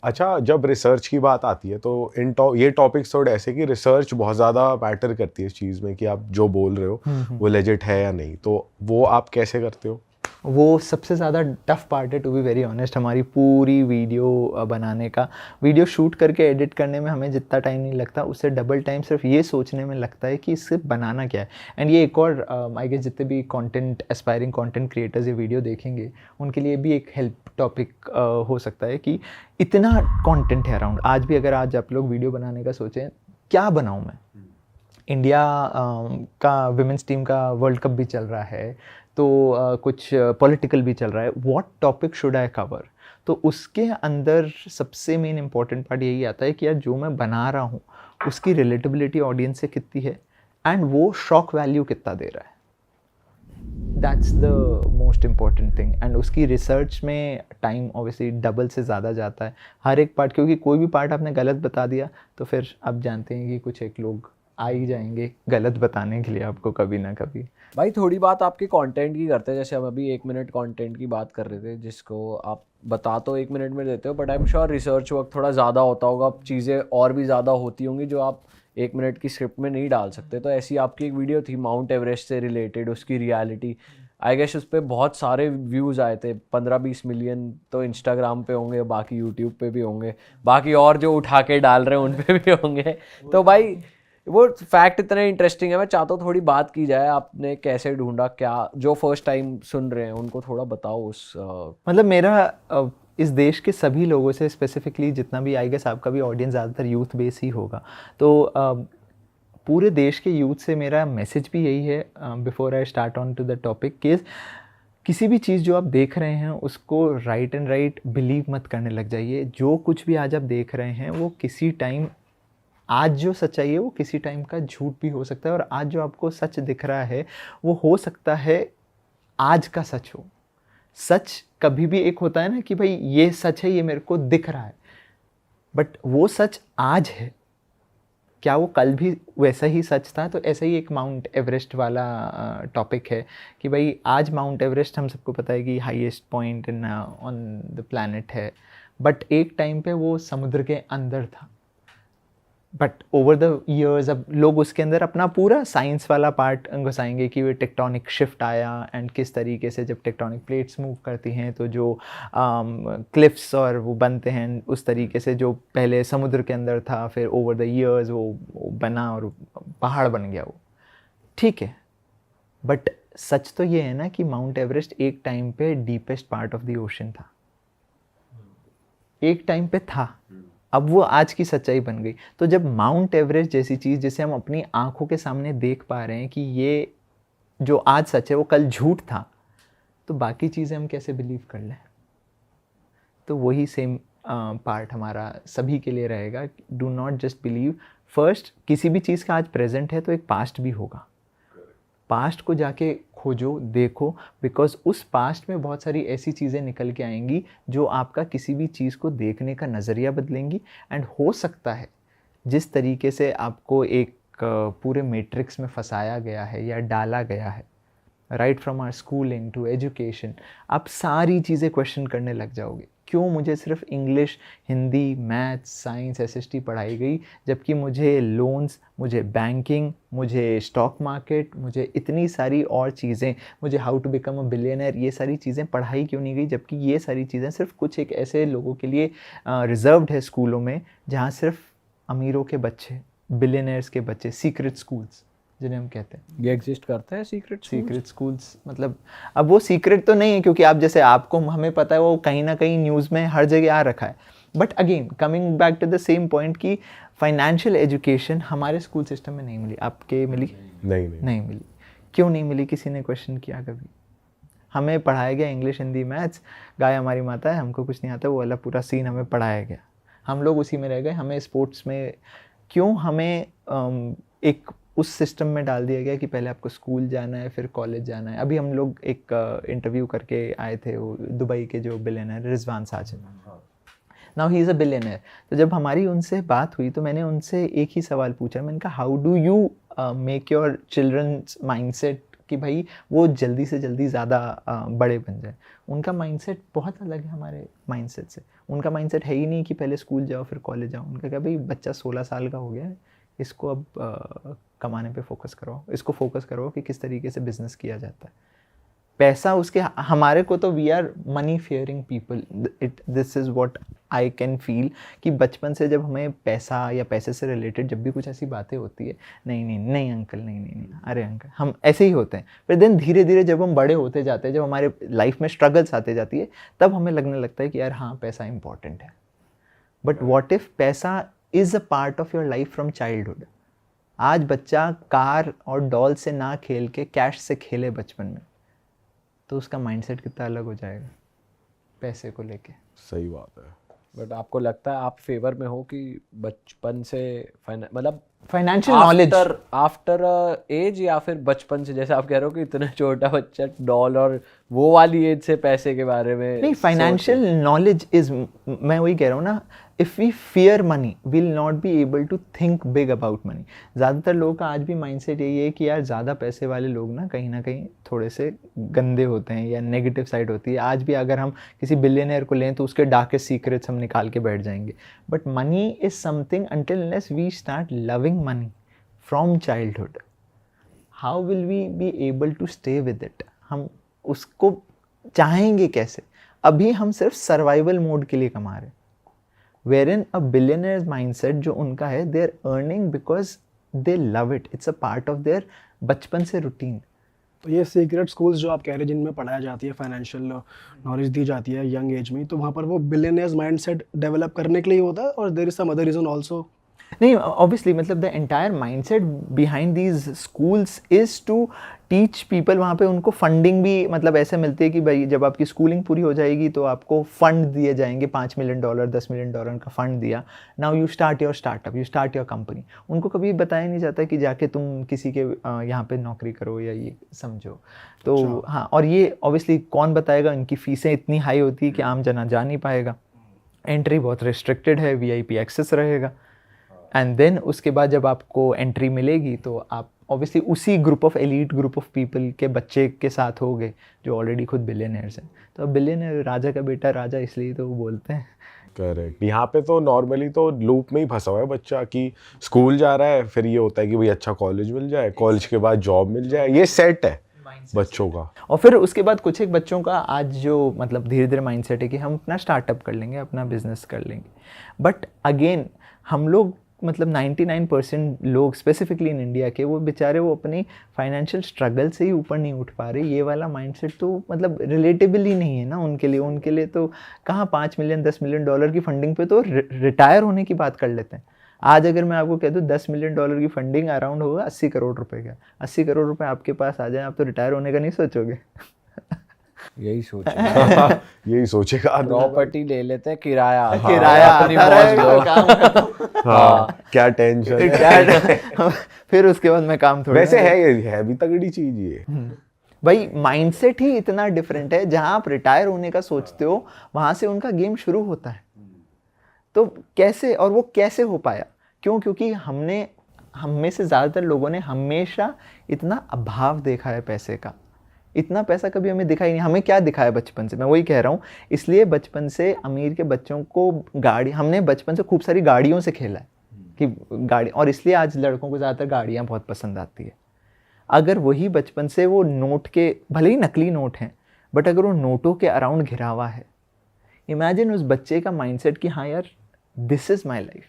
अच्छा, जब रिसर्च की बात आती है तो ये टॉपिक्स थोड़े ऐसे कि रिसर्च बहुत ज़्यादा मैटर करती है इस चीज़ में कि आप जो बोल रहे हो वो लेजिट है या नहीं, तो वो आप कैसे करते हो? वो सबसे ज़्यादा टफ पार्ट है, टू बी वेरी ऑनेस्ट। हमारी पूरी वीडियो बनाने का, वीडियो शूट करके एडिट करने में हमें जितना टाइम नहीं लगता उससे डबल टाइम सिर्फ ये सोचने में लगता है कि इससे बनाना क्या है। एंड ये एक और आई गेस जितने भी कंटेंट एस्पायरिंग कंटेंट क्रिएटर्स ये वीडियो देखेंगे उनके लिए भी एक हेल्प टॉपिक हो सकता है कि इतना कंटेंट है अराउंड। आज भी अगर आज आप लोग वीडियो बनाने का सोचें, क्या बनाऊँ मैं? इंडिया का विमेंस टीम का वर्ल्ड कप भी चल रहा है, तो कुछ पॉलिटिकल भी चल रहा है, what topic should I cover? तो उसके अंदर सबसे मेन इंपॉर्टेंट पार्ट यही आता है कि यार जो मैं बना रहा हूँ उसकी रिलेटेबिलिटी ऑडियंस से कितनी है एंड वो शॉक वैल्यू कितना दे रहा है। That's the most important thing. And उसकी रिसर्च में टाइम ऑब्वियसली डबल से ज़्यादा जाता है हर एक पार्ट, क्योंकि कोई भी पार्ट आपने गलत बता दिया तो फिर आप जानते हैं कि कुछ एक लोग आ ही जाएंगे गलत बताने के लिए आपको कभी ना कभी। भाई थोड़ी बात आपके कंटेंट की करते हैं, जैसे हम अभी 1 मिनट कंटेंट की बात कर रहे थे जिसको आप बता तो 1 मिनट में देते हो, but I am sure research work थोड़ा ज़्यादा होता होगा, चीज़ें और भी ज़्यादा होती होंगी जो आप 1 मिनट की स्क्रिप्ट में नहीं डाल सकते। तो ऐसी आपकी एक वीडियो थी माउंट एवरेस्ट से रिलेटेड, उसकी रियलिटी, आई गेस उस पर बहुत सारे व्यूज़ आए थे, 15-20 मिलियन तो इंस्टाग्राम पे होंगे, बाकी यूट्यूब पे भी होंगे, बाकी और जो उठा के डाल रहे हैं उन पे भी होंगे। तो भाई वो फैक्ट इतने इंटरेस्टिंग है, मैं चाहता हूँ थोड़ी बात की जाए, आपने कैसे ढूंढा, क्या जो फर्स्ट टाइम सुन रहे हैं उनको थोड़ा बताओ उस मतलब मेरा इस देश के सभी लोगों से स्पेसिफिकली जितना भी, आई गेस आपका भी ऑडियंस ज़्यादातर यूथ बेस ही होगा, तो पूरे देश के यूथ से मेरा मैसेज भी यही है before I start on to the topic कि किसी भी चीज़ जो आप देख रहे हैं उसको राइट एंड राइट बिलीव मत करने लग जाइए। जो कुछ भी आज आप देख रहे हैं वो किसी टाइम, आज जो सच्चाई है वो किसी टाइम का झूठ भी हो सकता है, और आज जो आपको सच दिख रहा है वो हो सकता है आज का सच हो। सच कभी भी एक होता है ना कि भाई ये सच है, ये मेरे को दिख रहा है, बट वो सच आज है, क्या वो कल भी वैसा ही सच था? तो ऐसा ही एक माउंट एवरेस्ट वाला टॉपिक है कि भाई आज माउंट एवरेस्ट हम सबको पता है कि highest point in on the planet है, बट एक टाइम पे वो समुद्र के अंदर था। बट ओवर द ईयर्स अब लोग उसके अंदर अपना पूरा साइंस वाला पार्ट घुसाएंगे कि वो टेक्टोनिक शिफ्ट आया एंड किस तरीके से जब टेक्टोनिक प्लेट्स मूव करती हैं तो जो क्लिफ्स और वो बनते हैं, उस तरीके से जो पहले समुद्र के अंदर था फिर ओवर द ईयर्स वो बना और पहाड़ बन गया वो। ठीक है, बट सच तो ये है ना कि माउंट एवरेस्ट एक टाइम पे deepest part of the ocean था, एक टाइम पे था, अब वो आज की सच्चाई बन गई। तो जब माउंट एवरेस्ट जैसी चीज़ जिसे हम अपनी आंखों के सामने देख पा रहे हैं कि ये जो आज सच है वो कल झूठ था, तो बाकी चीज़ें हम कैसे बिलीव कर लें? तो वही सेम पार्ट हमारा सभी के लिए रहेगा। Do not just believe, first किसी भी चीज़ का आज प्रेजेंट है तो एक पास्ट भी होगा, पास्ट को जाके खोजो, देखो, बिकॉज उस पास्ट में बहुत सारी ऐसी चीज़ें निकल के आएंगी जो आपका किसी भी चीज़ को देखने का नज़रिया बदलेंगी। एंड हो सकता है जिस तरीके से आपको एक पूरे मैट्रिक्स में फंसाया गया है या डाला गया है, right from our schooling to education, आप सारी चीज़ें क्वेश्चन करने लग जाओगे। क्यों मुझे सिर्फ English, Hindi, maths, science, SST पढ़ाई गई, जबकि मुझे लोन्स, मुझे बैंकिंग, मुझे स्टॉक मार्केट, मुझे इतनी सारी और चीज़ें, मुझे how to become a billionaire, ये सारी चीज़ें पढ़ाई क्यों नहीं गई? जबकि ये सारी चीज़ें सिर्फ कुछ एक ऐसे लोगों के लिए रिजर्व्ड है स्कूलों में, जहाँ सिर्फ अमीरों के बच्चे, बिलियनर्स के बच्चे, सीक्रेट स्कूल्स जिन्हें हम कहते हैं, ये एग्जिस्ट करते हैं सीक्रेट स्कूल्स। मतलब अब वो सीक्रेट तो नहीं है क्योंकि आप जैसे आपको हमें पता है वो कहीं ना कहीं न्यूज़ में हर जगह आ रखा है, but again coming back to the same point कि फाइनेंशियल एजुकेशन हमारे स्कूल सिस्टम में नहीं मिली। आपके मिली? नहीं मिली। क्यों नहीं मिली? किसी ने क्वेश्चन किया कभी? हमें पढ़ाया गया इंग्लिश, हिंदी, मैथ्स, गाय हमारी माता है, हमको कुछ नहीं आता, वो वाला पूरा सीन हमें पढ़ाया गया, हम लोग उसी में रह गए। हमें स्पोर्ट्स में क्यों, हमें एक उस सिस्टम में डाल दिया गया कि पहले आपको स्कूल जाना है फिर कॉलेज जाना है। अभी हम लोग एक इंटरव्यू करके आए थे, वो दुबई के जो billionaire Rizwan Sajid, now he is a billionaire. तो जब हमारी उनसे बात हुई तो मैंने उनसे एक ही सवाल पूछा, मैंने कहा how do you make your children's mindset कि भाई वो जल्दी से जल्दी ज़्यादा बड़े बन जाए। उनका माइंडसेट बहुत अलग है हमारे माइंडसेट से। उनका माइंडसेट है ही नहीं कि पहले स्कूल जाओ फिर कॉलेज जाओ। उनका क्या, भाई बच्चा 16 साल का हो गया है, इसको अब कमाने पे फोकस करो, इसको फोकस करो कि किस तरीके से बिजनेस किया जाता है। पैसा उसके, हमारे को तो we are money fearing people. This is what I can feel कि बचपन से जब हमें पैसा या पैसे से रिलेटेड जब भी कुछ ऐसी बातें होती है, नहीं नहीं नहीं अंकल, नहीं नहीं नहीं, अरे अंकल, हम ऐसे ही होते हैं। फिर देन धीरे धीरे जब हम बड़े होते जाते हैं, जब हमारे लाइफ में स्ट्रगल्स आते जाती है, तब हमें लगने लगता है कि यार हाँ पैसा इंपॉर्टेंट है। बट वॉट इफ़ पैसा is a part of your life from childhood. आज बच्चा कार और डॉल से ना खेल के कैश से खेले बचपन में, तो उसका माइंडसेट कितना अलग हो जाएगा पैसे को लेके। सही बात है। बट आपको लगता है आप फेवर में हो कि बचपन से मतलब फाइनेंशियल नॉलेज आफ्टर एज, या फिर बचपन से, जैसे आप कह रहे हो कि इतना छोटा बच्चा डॉल और वो वाली एज से पैसे के बारे में नहीं, फाइनेंशियल नॉलेज इज, मैं वही कह रहा हूँ ना, if we fear money will not be able to think big about money. ज़्यादातर लोगों का आज भी माइंडसेट यही है कि यार ज़्यादा पैसे वाले लोग ना कहीं थोड़े से गंदे होते हैं या नेगेटिव साइड होती है। आज भी अगर हम किसी बिलियनियर को लें तो उसके डार्केस्ट सीक्रेट्स हम निकाल के बैठ जाएंगे। But money is something, until unless we start loving money from childhood, how will we be able to stay with it. हम उसको चाहेंगे कैसे? अभी हम सिर्फ सर्वाइवल मोड के लिए कमा रहे हैं। Wherein a billionaire's mindset जो उनका है, they are earning because they love it. It's a part of their बचपन से रूटीन। तो ये सीक्रेट स्कूल्स जो आप कह रहे हैं जिनमें पढ़ाया जाती है, फाइनेंशियल नॉलेज दी जाती है यंग एज में, तो वहाँ पर वो बिलियनियर्स माइंडसेट डेवलप करने के लिए होता है, और there is some other reason also? नहीं, ऑब्वियसली मतलब the entire mindset behind these schools is to teach people. वहाँ पे उनको फंडिंग भी मतलब ऐसे मिलती है कि भाई जब आपकी स्कूलिंग पूरी हो जाएगी तो आपको फंड दिए जाएंगे, $5 मिलियन, $10 मिलियन का फंड दिया, now you start your startup, you start your company. उनको कभी बताया नहीं जाता कि जाके तुम किसी के यहाँ पे नौकरी करो या ये समझो। तो हाँ, और ये ऑब्वियसली कौन बताएगा, इनकी फ़ीसें इतनी हाई होती है कि आम जना जा नहीं पाएगा, एंट्री बहुत रिस्ट्रिक्टेड है, VIP एक्सेस रहेगा। एंड देन उसके बाद जब आपको एंट्री मिलेगी तो आप ऑब्वियसली उसी group of elite group of people के बच्चे के साथ होगे जो ऑलरेडी खुद बिलियनर्स हैं। तो अब बिलियनर, राजा का बेटा राजा, इसलिए तो वो बोलते हैं। करेक्ट। यहाँ पे तो नॉर्मली तो लूप में ही फंसा हुआ है बच्चा कि स्कूल जा रहा है, फिर ये होता है कि भाई अच्छा कॉलेज मिल जाए, कॉलेज के बाद जॉब मिल जाए, ये सेट है बच्चों का। और फिर उसके बाद कुछ एक बच्चों का आज जो मतलब धीरे धीरे माइंडसेट है कि हम अपना स्टार्टअप कर लेंगे, अपना बिजनेस कर लेंगे। बट अगेन हम लोग मतलब 99% लोग स्पेसिफिकली इन इंडिया के, वो बेचारे वो अपनी फाइनेंशियल स्ट्रगल से ही ऊपर नहीं उठ पा रहे। ये वाला माइंडसेट तो मतलब रिलेटेबल ही नहीं है ना उनके लिए। उनके लिए तो कहाँ $5 मिलियन, $10 मिलियन की फंडिंग पे तो रिटायर होने की बात कर लेते हैं। आज अगर मैं आपको कह दूँ $10 मिलियन की फंडिंग अराउंड होगा 80 करोड़ रुपए का, 80 करोड़ रुपए आपके पास आ जाए, आप तो रिटायर होने का नहीं सोचोगे। यही सोचेगा यही सोचेगा, प्रॉपर्टी ले लेते हैं, किराया अपनी मौज लो। हाँ, क्या टेंशन है। फिर उसके बाद मैं काम थोड़ा, वैसे है भी तगड़ी चीज ये। भाई माइंडसेट ही इतना डिफरेंट है। जहां आप रिटायर होने का सोचते हो वहां से उनका गेम शुरू होता है। तो कैसे, और वो कैसे हो पाया? क्यों? क्योंकि हम में से ज़्यादातर लोगों ने हमेशा इतना अभाव देखा है पैसे का। इतना पैसा कभी हमें दिखा ही नहीं। हमें क्या दिखा है बचपन से, मैं वही कह रहा हूँ। इसलिए बचपन से अमीर के बच्चों को हमने बचपन से खूब सारी गाड़ियों से खेला है कि गाड़ी, और इसलिए आज लड़कों को ज़्यादातर गाड़ियाँ बहुत पसंद आती है। अगर वही बचपन से वो नोट के, भले ही नकली नोट हैं, बट अगर वो नोटों के अराउंड घिरावा है, इमेजिन उस बच्चे का माइंडसेट कि हाँ यार दिस इज़ माई लाइफ।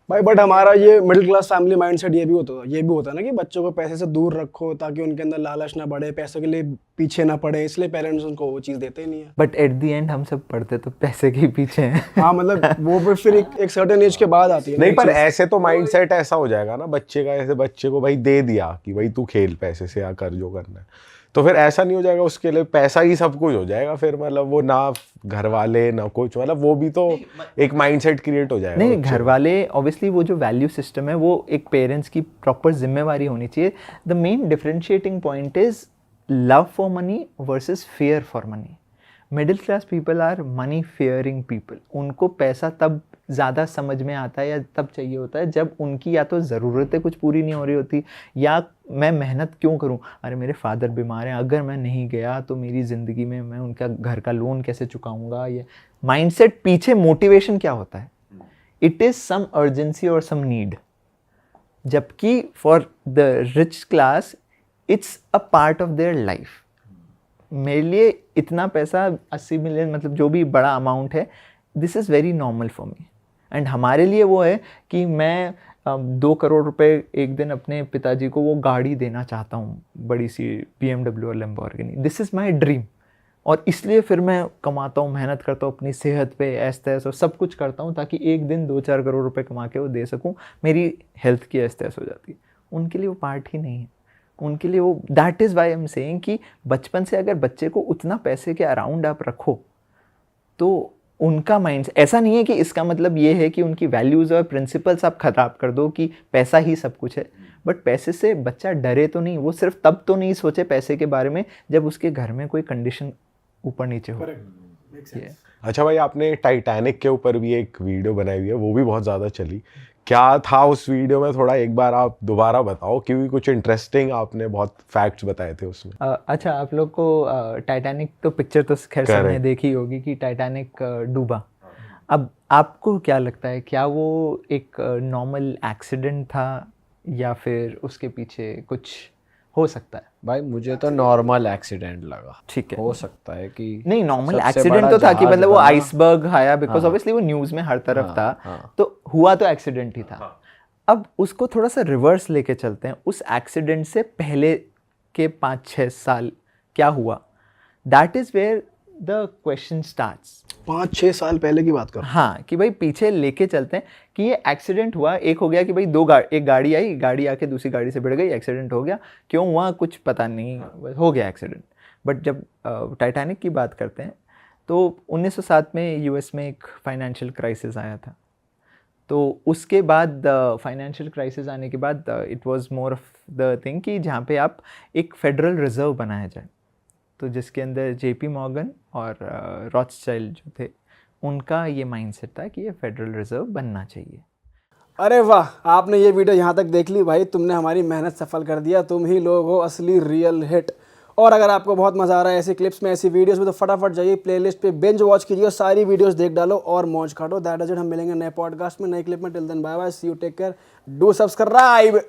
भाई बट हमारा ये मिडिल क्लास फैमिली माइंडसेट ये भी होता है ना कि बच्चों को पैसे से दूर रखो ताकि उनके अंदर लालच ना बढ़े, पैसों के लिए पीछे ना पड़े, इसलिए पेरेंट्स उनको वो चीज़ देते ही नहीं है। बट एट द एंड हम सब पढ़ते तो पैसे के पीछे हैं। हाँ, मतलब वो फिर एक सर्टेन एज के बाद आती है नहीं, पर ऐसे तो माइंडसेट ऐसा हो जाएगा ना बच्चे का, ऐसे बच्चे को भाई दे दिया कि भाई तू खेल पैसे से या कर जो करना है, तो फिर ऐसा नहीं हो जाएगा उसके लिए पैसा ही सब कुछ हो जाएगा। फिर मतलब वो ना घर वाले ना कुछ, मतलब वो भी तो एक माइंडसेट क्रिएट हो जाएगा। नहीं, घर वाले ऑब्वियसली वो जो वैल्यू सिस्टम है वो एक पेरेंट्स की प्रॉपर जिम्मेवारी होनी चाहिए। The main differentiating point is love for money versus fear for money. Middle class people are money fearing people. उनको पैसा तब ज़्यादा समझ में आता है या तब चाहिए होता है जब उनकी या तो ज़रूरतें कुछ पूरी नहीं हो रही होती, या मैं मेहनत क्यों करूं, अरे मेरे फादर बीमार हैं, अगर मैं नहीं गया तो मेरी ज़िंदगी में मैं उनका घर का लोन कैसे चुकाऊंगा। ये माइंडसेट पीछे मोटिवेशन क्या होता है, इट इज़ सम अर्जेंसी और सम नीड, जबकि for the rich class it's a part of their life. मेरे लिए इतना पैसा 80 मिलियन मतलब जो भी बड़ा अमाउंट है, this is very normal for me. And हमारे लिए वो है कि मैं 2 करोड़ रुपए एक दिन अपने पिताजी को वो गाड़ी देना चाहता हूँ, बड़ी सी BMW और Lamborghini, this is my dream. और इसलिए फिर मैं कमाता हूँ, मेहनत करता हूँ, अपनी सेहत पे ऐस तैस और सब कुछ करता हूँ ताकि एक दिन 2-4 करोड़ रुपए कमा के वो दे सकूँ। मेरी हेल्थ की ऐस तैस हो जाती है, उनके लिए वो पार्ट ही नहीं है। उनके लिए वो, that is why I am saying कि बचपन से अगर बच्चे को उतना पैसे के अराउंड आप रखो तो उनका माइंड, ऐसा नहीं है कि इसका मतलब ये है कि उनकी वैल्यूज़ और प्रिंसिपल्स आप ख़राब कर दो कि पैसा ही सब कुछ है, बट पैसे से बच्चा डरे तो नहीं, वो सिर्फ तब तो नहीं सोचे पैसे के बारे में जब उसके घर में कोई कंडीशन ऊपर नीचे हो। Yeah. अच्छा भाई, आपने टाइटैनिक के ऊपर भी एक वीडियो बनाई हुई है, वो भी बहुत ज़्यादा चली। क्या था उस वीडियो में, थोड़ा एक बार आप दोबारा बताओ, क्योंकि कुछ इंटरेस्टिंग आपने बहुत फैक्ट्स बताए थे उसमें। अच्छा, आप लोग को टाइटैनिक तो पिक्चर तो खैर सबने देखी होगी कि टाइटैनिक डूबा। अब आपको क्या लगता है, क्या वो एक नॉर्मल एक्सीडेंट था या फिर उसके पीछे कुछ हो सकता है? भाई मुझे तो नॉर्मल एक्सीडेंट लगा। ठीक है, हो सकता है कि नहीं नॉर्मल सबसे एक्सीडेंट बड़ा तो था कि जहाज मतलब वो बना। आइसबर्ग आया, बिकॉज ऑब्वियसली वो न्यूज़ में हर तरफ था, तो हुआ तो एक्सीडेंट ही था। अब उसको थोड़ा सा रिवर्स लेके चलते हैं, उस एक्सीडेंट से पहले के 5-6 साल क्या हुआ, that is where the question starts. 5-6 साल पहले की बात कर। हाँ, कि भाई पीछे लेके चलते हैं कि ये एक्सीडेंट हुआ, एक हो गया कि भाई एक गाड़ी आई, गाड़ी आके दूसरी गाड़ी से भिड़ गई, एक्सीडेंट हो गया, क्यों हुआ कुछ पता नहीं, हो गया एक्सीडेंट। बट जब टाइटैनिक की बात करते हैं तो 1907 में यूएस में एक फाइनेंशियल क्राइसिस आया था, तो उसके बाद फाइनेंशियल क्राइसिस आने के बाद it was more of the thing कि जहाँ पे आप एक फेडरल रिजर्व बनाया जाए, तो जिसके अंदर JP मॉर्गन और रॉथस्चाइल्ड जो थे, उनका ये माइंडसेट था कि ये फेडरल रिजर्व बनना चाहिए। अरे वाह, आपने ये वीडियो यहाँ तक देख ली भाई, तुमने हमारी मेहनत सफल कर दिया, तुम ही लोग हो असली रियल हिट। और अगर आपको बहुत मज़ा आ रहा है ऐसी क्लिप्स में, ऐसी वीडियोस में, तो फटाफट जाइए प्लेलिस्ट पे बिंज वॉच कीजिए और सारी वीडियोस देख डालो और मौज काटो। दैट इज इट, हम मिलेंगे नए पॉडकास्ट में, नए क्लिप में। Till then bye bye, see you, take care, do subscribe.